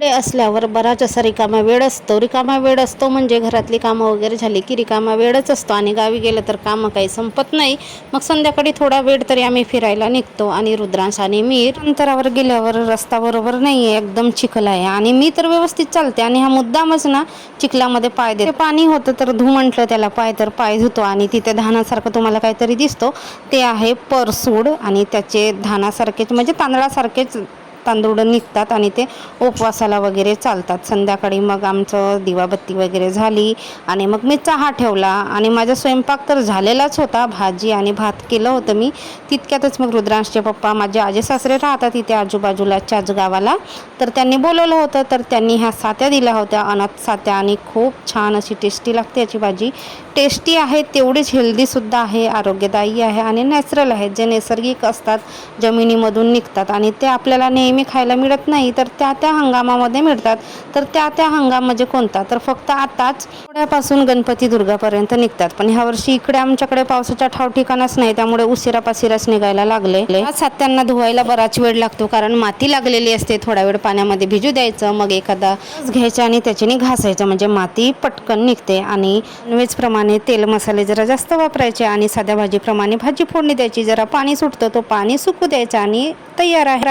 कडे असल्यावर बराच असा रिकामा वेळ असतो म्हणजे घरातली कामं वगैरे झाली की रिकामा वेळच असतो आणि गावी गेलं तर कामं काही संपत नाही. मग संध्याकाळी थोडा वेळ तरी आम्ही फिरायला निघतो आणि रुद्रांश आणि मी अंतरावर गेल्यावर रस्ता बरोबर नाही आहे, एकदम चिखल आहे आणि मी तर व्यवस्थित चालते आणि हा मुद्दामच ना चिखलामध्ये पाय देतो. पाणी होतं तर धू म्हटलं त्याला, पाय तर पाय धुतो आणि तिथे धानासारखं तुम्हाला काहीतरी दिसतो ते आहे परसूड आणि त्याचे धानासारखेच म्हणजे तांदळासारखेच तांदूळ निघतात आणि ते उपवासाला वगैरे चालतात. संध्याकाळी मग आमचं दिवाबत्ती वगैरे झाली आणि मग मी चहा ठेवला आणि माझा स्वयंपाक तर झालेलाच होता. भाजी आणि भात केलं होतं मी. तितक्यातच मग रुद्रांशचे पप्पा, माझे आजे सासरे राहतात इथे आजूबाजूलाच्याच गावाला, तर त्यांनी बोलवलं होतं. तर त्यांनी ह्या सात्या दिल्या होत्या, अनाथ सात्या, आणि खूप छान अशी टेस्टी लागते याची भाजी. टेस्टी आहे तेवढीच हेल्दीसुद्धा आहे, आरोग्यदायी आहे आणि नॅचरल आहे. जे नैसर्गिक असतात, जमिनीमधून निघतात आणि ते आपल्याला नेहमी खायला मिळत नाही, तर त्या त्या हंगामामध्ये मिळतात. तर त्या त्या हंगाम म्हणजे कोणता, तर फक्त आताच थोड्यापासून गणपती दुर्गापर्यंत निघतात. पण ह्या वर्षी इकडे आमच्याकडे पावसाचा ठाव ठिकाणच नाही, त्यामुळे उशिरापाशिराच निघायला लागले. सात्यांना धुवायला बराच वेळ लागतो कारण माती लागलेली असते. थोडा वेळ पाण्यामध्ये भिजू द्यायचं, मग एखादा घ्यायचा आणि त्याच्याने घासायचं म्हणजे माती पटकन निघते. आणि नॉनव्हेज प्रमाणे तेल मसाले जरा जास्त वापरायचे आणि साध्या भाजीप्रमाणे भाजी फोडणी द्यायची. जरा पाणी सुटतं, तो पाणी सुकू द्यायचा आणि तयार आहे.